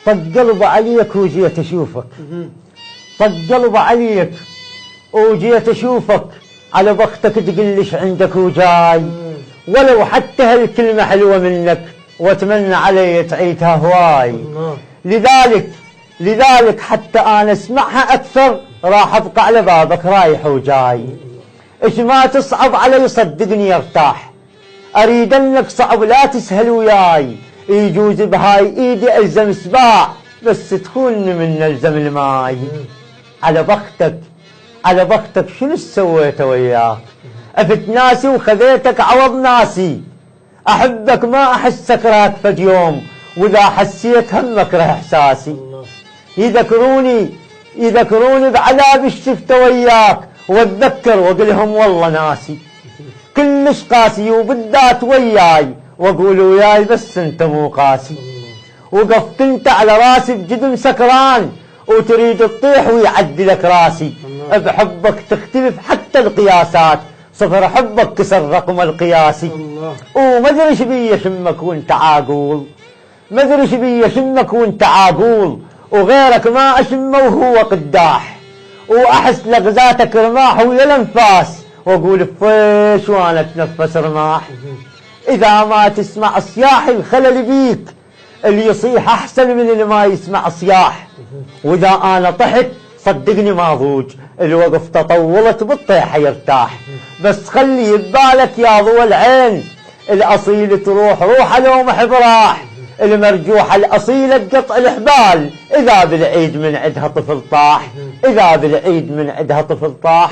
طق قلب عليك وجيت اشوفك، طق قلب عليك وجيت اشوفك، على بختك تقلش عندك وجاي، ولو حتى هالكلمة حلوة منك واتمنى علي تعيدها هواي. لذلك حتى انا اسمعها اكثر راح ابقى على بابك رايح وجاي. ايش ما تصعب علي صدقني ارتاح، اريد انك صعب لا تسهل وياي، يجوز بهاي ايدي الزم سباع بس تكون من الزم الماي. على بختك شنو سويت وياك، افت ناسي وخذيتك عوض ناسي، احبك ما احسك راكفك يوم، واذا حسيت هم اكره احساسي. يذكروني بعذاب شفت وياك، واتذكر واقولهم والله ناسي، كلش قاسي وبالذات وياي، واقول وياي بس انت مو قاسي. وقفت انت على راسي بجدم سكران، وتريد تطيح ويعدلك راسي، بحبك تختلف حتى القياسات، صفر حبك كسر رقم القياسي. وما ادري ايش بي شمك وانت عاقول، ما ادري ايش بي شمك وانت عاقول، وغيرك ما اشمه وهو قداح، واحس لغزاتك رماح ويا الانفاس، واقول فيش وانا اتنفس رماح. اذا ما تسمع صياح الخلل بيك، اللي يصيح احسن من اللي ما يسمع صياح. واذا انا طحت صدقني ما ضوج، الوقف تطولت بالطيحة يرتاح. بس خلي ببالك يا ضوى العين، الاصيل تروح روحه لو محب راح، المرجوحة الأصيلة تقطع الحبال، إذا بالعيد من عدها طفل طاح، إذا بالعيد من عدها طفل طاح.